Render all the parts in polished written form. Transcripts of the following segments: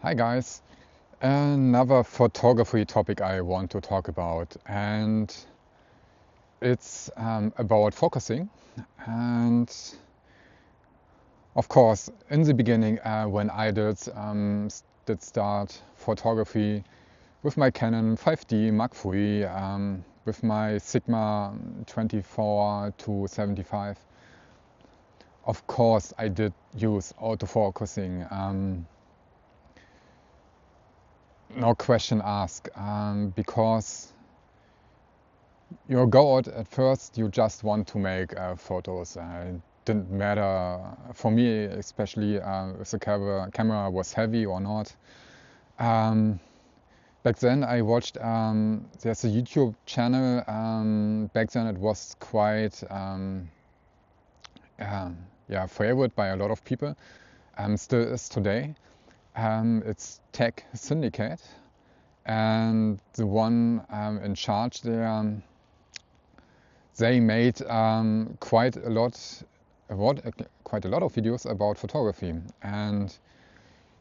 Hi guys, another photography topic I want to talk about, and it's about focusing. And of course, in the beginning, when I did start photography with my Canon 5D Mark III, with my Sigma 24 to 75, of course I did use autofocusing. No question asked, because you go out at first, you just want to make photos. It didn't matter for me, especially if the camera was heavy or not. Back then I watched, there's a YouTube channel. Back then it was quite favored by a lot of people, still is today. It's Tech Syndicate, and the one in charge there, they made quite a lot of videos about photography, and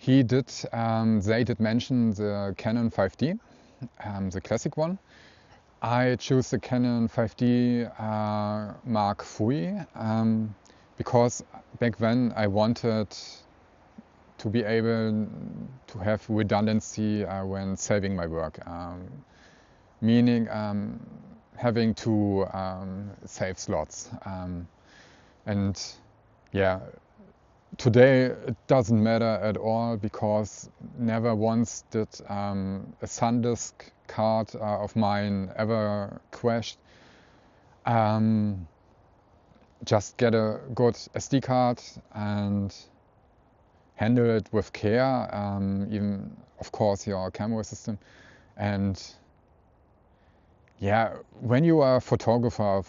they did mention the Canon 5D, the classic one. I choose the Canon 5D Mark III because back then I wanted to be able to have redundancy when saving my work, meaning having to save slots. And yeah, today it doesn't matter at all because never once did a SanDisk card of mine ever crashed. Just get a good SD card and handle it with care, even of course your camera system. And yeah, when you are a photographer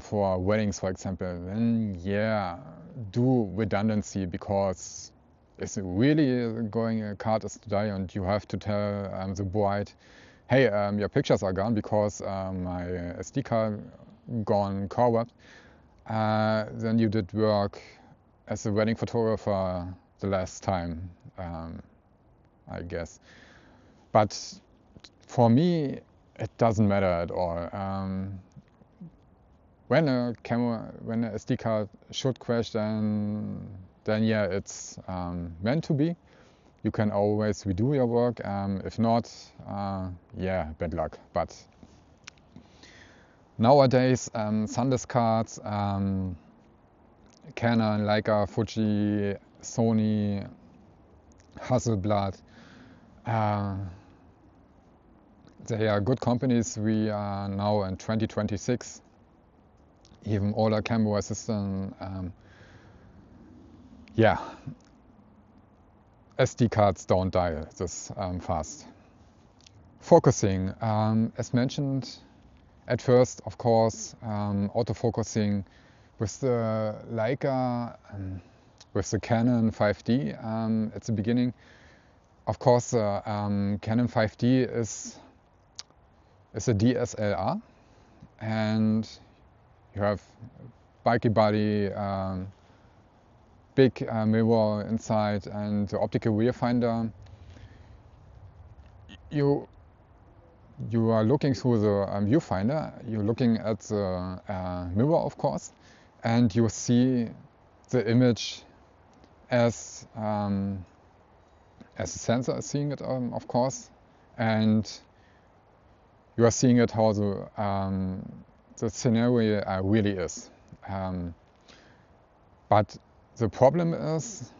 for weddings, for example, then do redundancy, because it's really going a card is to die and you have to tell the bride, hey, your pictures are gone because my SD card gone corrupt. Then you did work as a wedding photographer the last time, I guess. But for me, it doesn't matter at all. When a SD card should crash, then yeah, it's meant to be. You can always redo your work. If not, bad luck. But nowadays, SanDisk cards, Canon, Leica, Fuji, Sony, Hasselblad, they are good companies. We are now in 2026. Even older camera system, SD cards don't die this fast. Focusing, as mentioned at first, of course, autofocusing with the Leica, with the Canon 5D at the beginning. Of course, Canon 5D is a DSLR, and you have bulky body, big mirror inside, and the optical rear finder. You are looking through the viewfinder. You're looking at the mirror, of course, and you see the image as the sensor is seeing it, of course, and you are seeing it how the scenario really is. But the problem is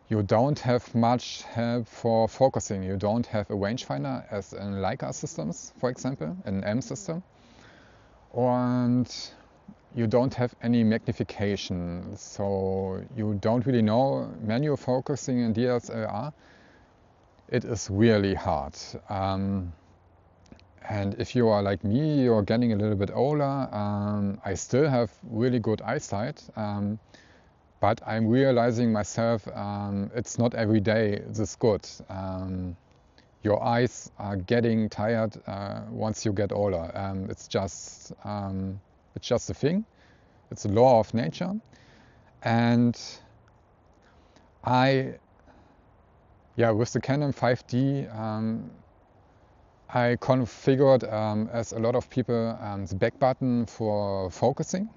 you don't have much help for focusing. You don't have a rangefinder as in Leica systems, for example, an M system. And you don't have any magnification. So you don't really know manual focusing in DSLR. It is really hard. And if you are like me, you're getting a little bit older. I still have really good eyesight, but I'm realizing myself it's not every day this good. Your eyes are getting tired once you get older. It's just a thing. It's a law of nature, and I Yeah, with the Canon 5D, I configured, as a lot of people, the back button for focusing,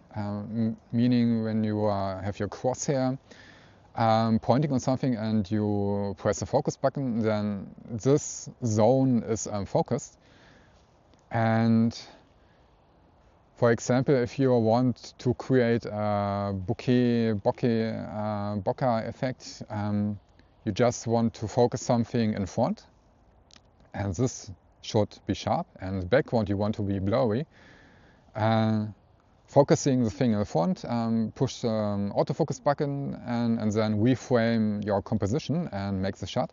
meaning when you have your crosshair pointing on something and you press the focus button, then this zone is focused. And for example, if you want to create a bokeh effect, you just want to focus something in front, and this should be sharp, and the background you want to be blurry. Focusing the thing in the front, push the autofocus button, and then reframe your composition and make the shot.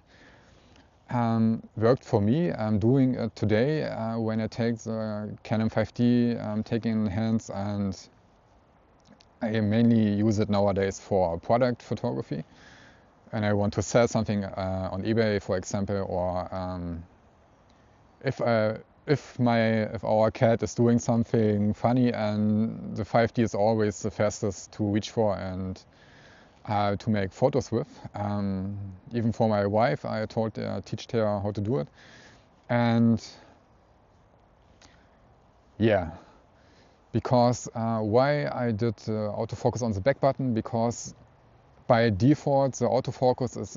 Worked for me. I'm doing it today when I take the Canon 5D, taking in hands, and I mainly use it nowadays for product photography. And I want to sell something on eBay, for example, or if our cat is doing something funny, and the 5D is always the fastest to reach for and to make photos with. Even for my wife, I taught her how to do it. And yeah, because why I did autofocus on the back button, because by default the autofocus is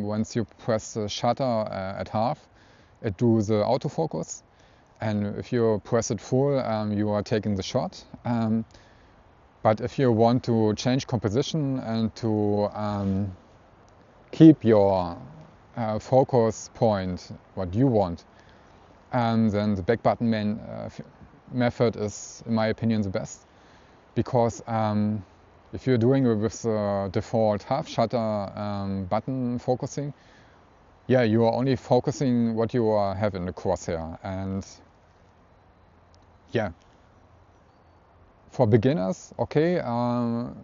once you press the shutter at half, it does the autofocus, and if you press it full, you are taking the shot. But if you want to change composition and to keep your focus point, what you want, then the back button method is, in my opinion, the best. Because if you're doing it with the default half shutter button focusing, yeah, you are only focusing what you have in the crosshair. And yeah, for beginners, okay,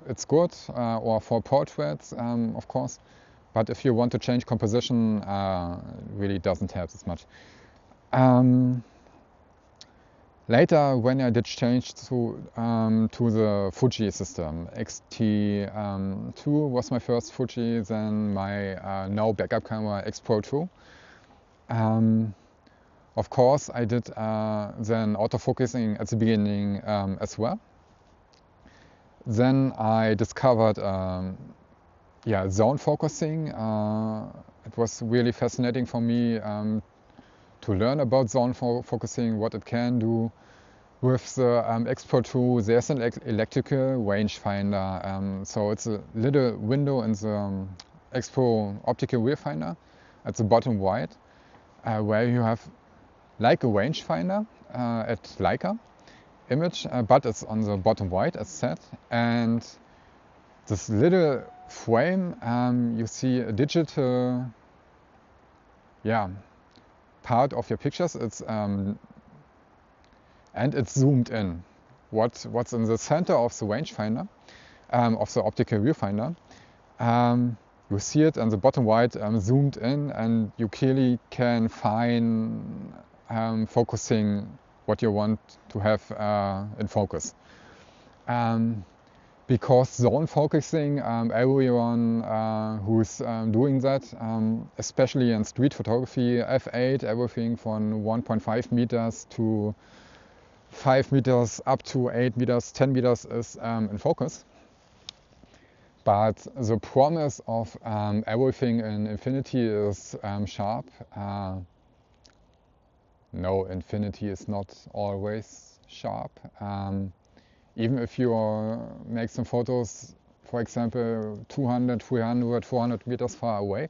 it's good, or for portraits, of course. But if you want to change composition, really doesn't help this much. Later, when I did change to the Fuji system, X-T2 was my first Fuji, then my now backup camera X Pro 2. Of course, I did then autofocusing at the beginning as well. Then I discovered zone focusing. It was really fascinating for me to learn about zone focusing, what it can do. With the X Pro 2, there's an electrical rangefinder. So it's a little window in the X Pro optical viewfinder at the bottom right, where you have like a rangefinder at Leica image, but it's on the bottom right, as said. And this little frame, you see a digital part of your pictures. It's and it's zoomed in. What's in the center of the rangefinder, of the optical viewfinder, you see it on the bottom right, zoomed in, and you clearly can find focusing what you want to have in focus. Because zone focusing, everyone who's doing that, especially in street photography, f8, everything from 1.5 meters to 5 meters up to 8 meters, 10 meters is in focus. But the promise of everything in infinity is sharp. No, infinity is not always sharp. Even if you make some photos, for example, 200, 300, 400 meters far away,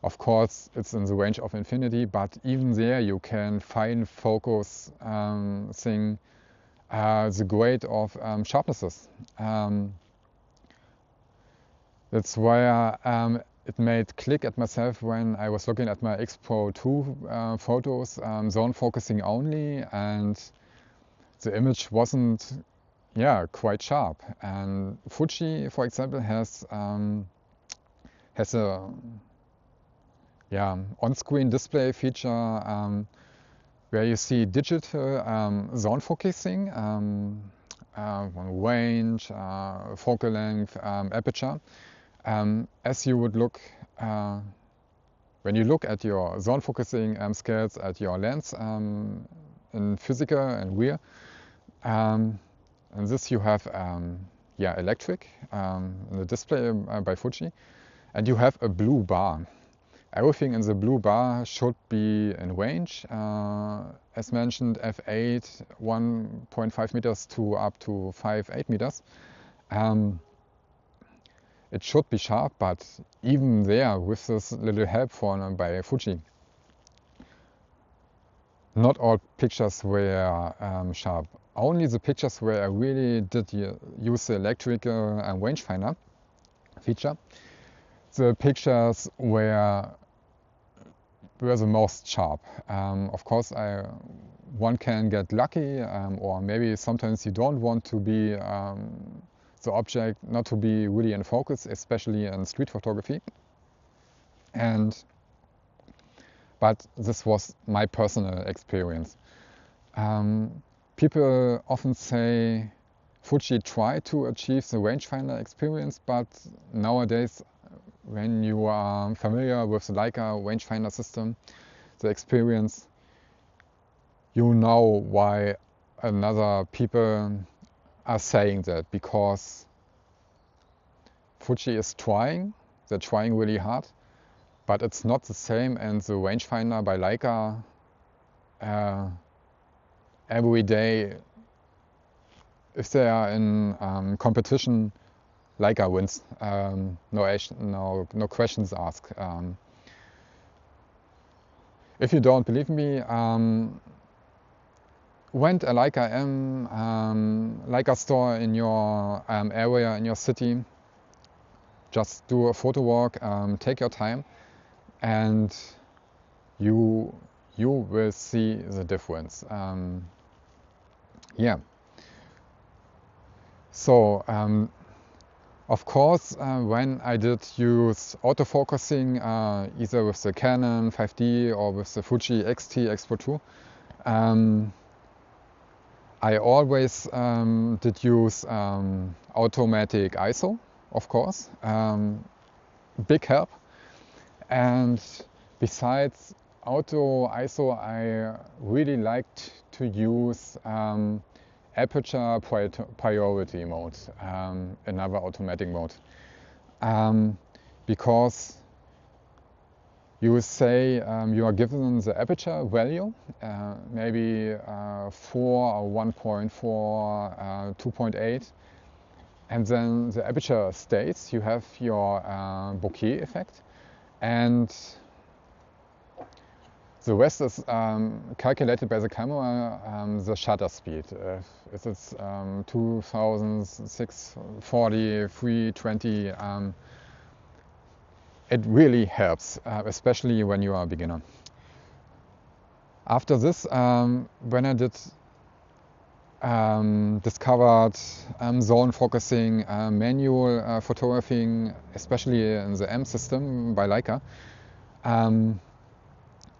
of course, it's in the range of infinity, but even there you can fine focus the grade of sharpnesses. That's why it made click at myself when I was looking at my X Pro 2 photos, zone focusing only, and the image wasn't quite sharp. And Fuji, for example, has a on-screen display feature where you see digital zone focusing, range, focal length, aperture, As you would look, when you look at your zone focusing scales at your lens in physical and rear, and this you have electric the display by Fuji, and you have a blue bar. Everything in the blue bar should be in range. As mentioned, f8, 1.5 meters to up to 5-8 meters. It should be sharp, but even there, with this little help by Fuji, not all pictures were sharp. Only the pictures where I really did use the electrical rangefinder feature, the pictures were the most sharp. Of course, one can get lucky, or maybe sometimes you don't want to be the object not to be really in focus, especially in street photography. But this was my personal experience. People often say Fuji tried to achieve the rangefinder experience, but nowadays, when you are familiar with the Leica rangefinder system, the experience, you know why another people are saying that, because Fuji is trying, they're trying really hard, but it's not the same, and the rangefinder by Leica every day, if they are in competition, Leica wins. No questions asked. If you don't believe me, rent a Leica Leica store in your area, in your city. Just do a photo walk, take your time, and you will see the difference. So, of course, when I did use autofocusing, either with the Canon 5D or with the Fuji X-T Expo 2, I always did use automatic ISO, of course, big help. And besides auto ISO, I really liked to use aperture priority mode, another automatic mode, because you say you are given the aperture value, maybe 4 or 1.4, 2.8, and then the aperture stays. You have your bokeh effect, and the rest is calculated by the camera, the shutter speed. If it's 2640, 320, it really helps, especially when you are a beginner. After this, when I did discovered zone focusing, manual photographing, especially in the M system by Leica,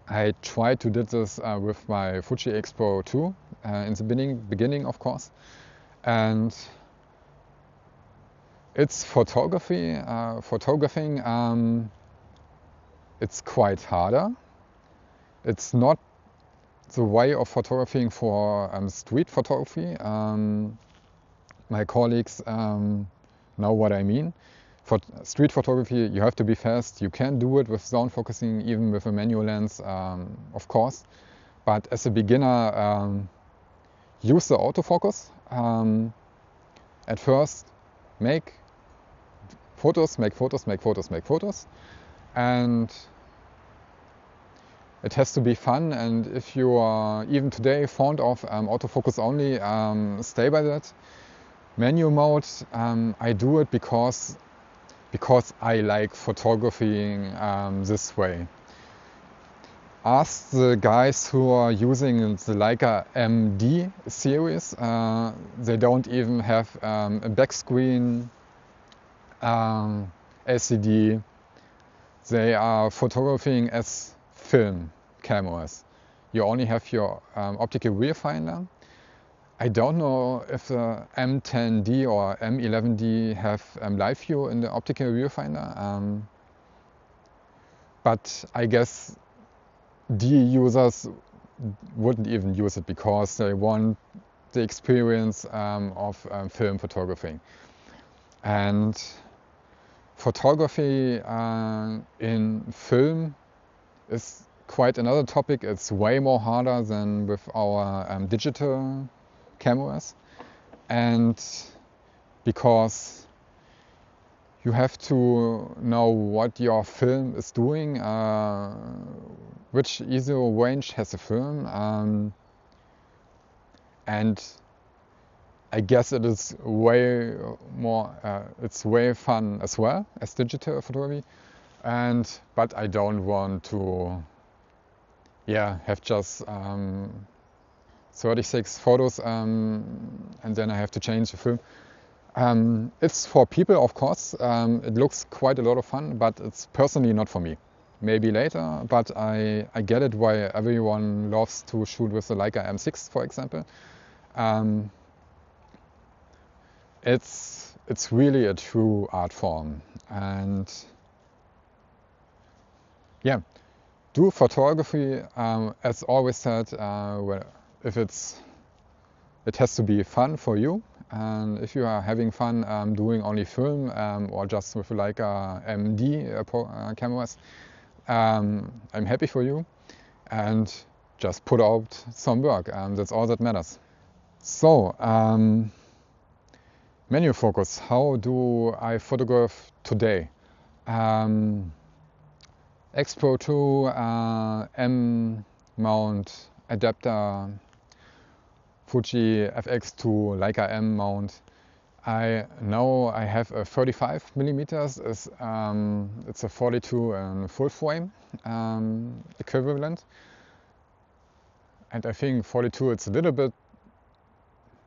I tried to do this with my Fuji Expo 2 in the beginning, of course, and it's photographing. It's quite harder. It's not the way of photographing for street photography. My colleagues know what I mean. For street photography, you have to be fast. You can do it with zone focusing, even with a manual lens, of course. But as a beginner, use the autofocus. At first, make photos, and it has to be fun. And if you are even today fond of autofocus only, stay by that. Manual mode, I do it because I like photographing this way. Ask the guys who are using the Leica MD series. They don't even have a back screen LCD. They are photographing as film cameras. You only have your optical viewfinder, I don't know if the M10D or M11D have live view in the optical viewfinder, but I guess D users wouldn't even use it because they want the experience of film photography. And photography in film is quite another topic. It's way more harder than with our digital cameras, and because you have to know what your film is doing, which ISO range has a film, and I guess it is way more, it's way fun as well as digital photography, but I don't want to have just 36 photos and then I have to change the film. It's for people, of course. It looks quite a lot of fun, but it's personally not for me. Maybe later, but I get it why everyone loves to shoot with the Leica M6, for example. It's really a true art form, and yeah, do photography as always said. If it has to be fun for you, and if you are having fun doing only film or just with Leica MD cameras, I'm happy for you, and just put out some work. That's all that matters. So. Menu focus. How do I photograph today? X-Pro 2 M mount adapter, Fuji FX2 Leica M mount. I know I have a 35 millimeters. It's a 42 and full frame equivalent, and I think 42 it's a little bit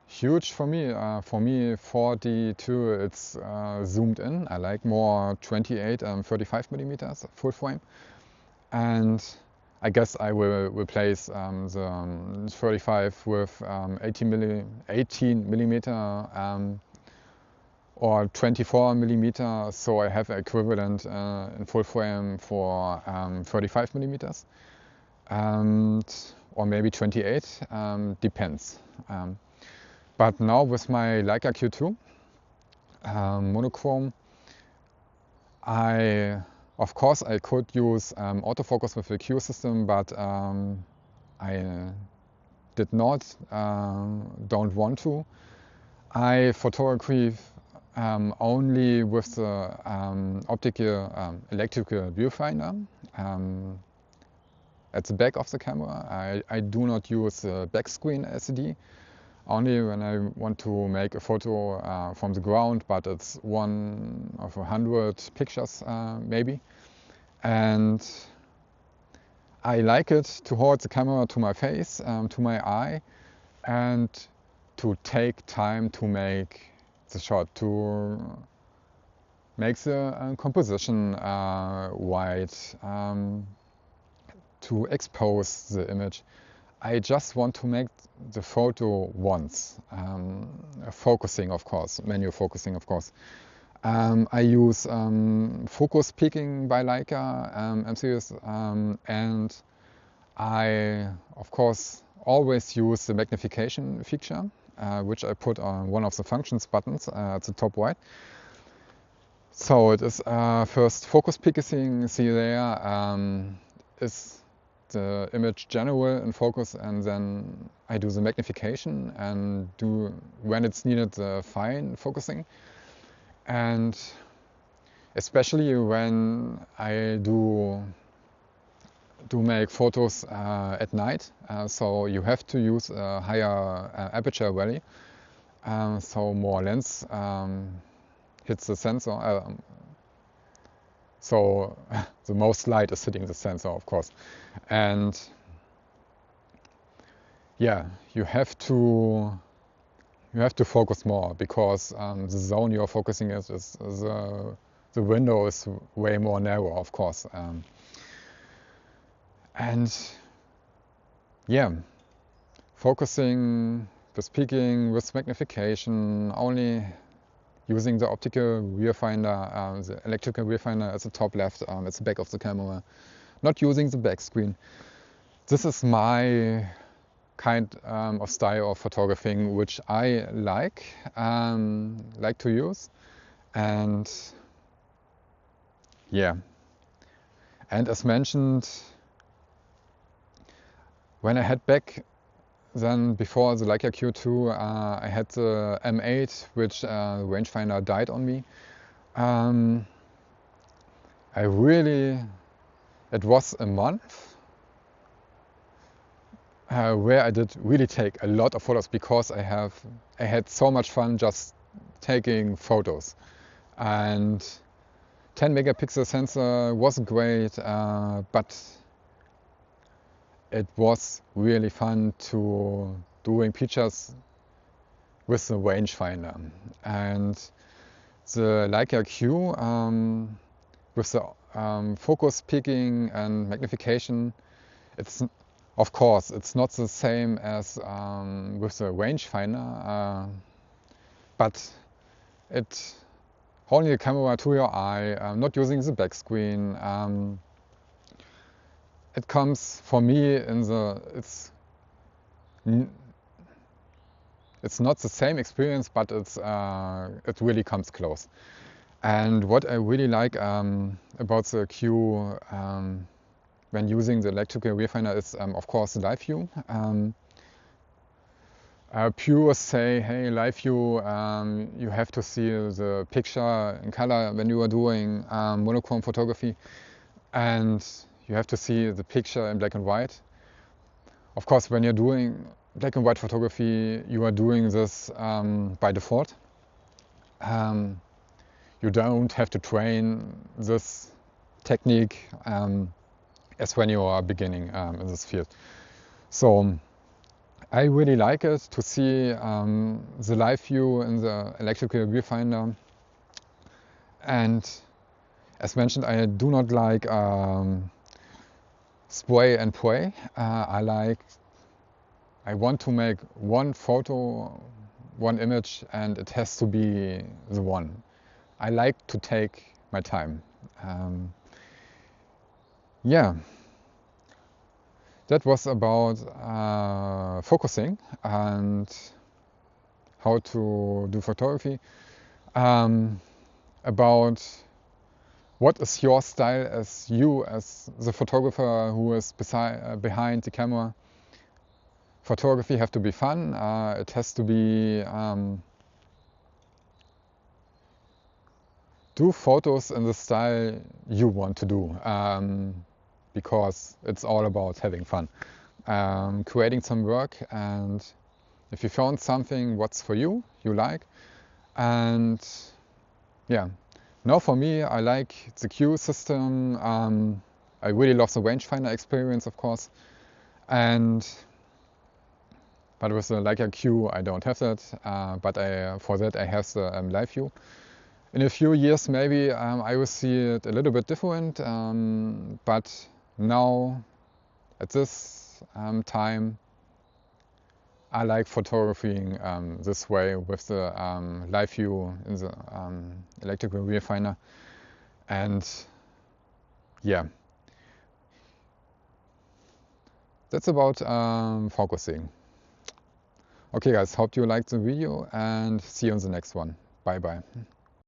huge for me. For me, 42 it's zoomed in. I like more 28 and 35 millimeters full frame, and I guess I will replace the 35 with 18 millimeter or 24 millimeter, so I have equivalent in full frame for 35 millimeters, or maybe 28, depends. But now with my Leica Q2 monochrome, of course I could use autofocus with the Q system, but I did not, don't want to. I photograph only with the optical electrical viewfinder at the back of the camera. I do not use the back screen LCD. Only when I want to make a photo from the ground, but it's 1 of 100 pictures maybe. And I like it to hold the camera to my face, to my eye, and to take time to make the shot, to make the composition right, to expose the image. I just want to make the photo once, focusing of course, manual focusing of course. I use focus peaking by Leica M-series, and I of course always use the magnification feature, which I put on one of the functions buttons at the top right. So it is first focus peaking, see there, is the image general in focus, and then I do the magnification and do, when it's needed, the fine focusing. And especially when I do make photos at night, so you have to use a higher aperture value, so more lens hits the sensor. So the most light is hitting the sensor, of course. And yeah, you have to focus more, because the zone you're focusing is the window is way more narrow, of course. And yeah, focusing with peaking, with magnification, only using the optical viewfinder, the electrical viewfinder at the top left, at the back of the camera, not using the back screen. This is my kind of style of photographing which I like to use. And yeah, and as mentioned, when I had back then before the Leica Q2, I had the M8, which the rangefinder died on me. It was a month where I did really take a lot of photos because I had so much fun just taking photos. And 10 megapixel sensor was great, but it was really fun to doing pictures with the rangefinder. And the Leica Q with the focus peaking and magnification, of course it's not the same as with the rangefinder, but it holding the camera to your eye, not using the back screen. It comes for me it's not the same experience, but it really comes close. And what I really like about the Q when using the electrical viewfinder is of course the live view. Purists say, hey, live view, you have to see the picture in color when you are doing monochrome photography, and you have to see the picture in black and white. Of course, when you're doing black and white photography, you are doing this by default. You don't have to train this technique as when you are beginning in this field. So I really like it to see the live view in the electrical viewfinder. And as mentioned, I do not like spray and pray. I want to make one photo, one image, and it has to be the one. I like to take my time. Yeah, that was about focusing and how to do photography. About what is your style as the photographer who is behind the camera. Photography have to be fun. It has to be do photos in the style you want to do, because it's all about having fun, creating some work. And if you found something what's for you, you like, and yeah. Now for me, I like the Q system. I really love the rangefinder experience, of course, but with the Leica Q, I don't have that. But for that, I have the live view. In a few years, maybe I will see it a little bit different. But now, at this time, I like photographing this way with the live view in the electrical viewfinder. And yeah, that's about focusing. Okay guys, hope you liked the video and see you in the next one. Bye bye.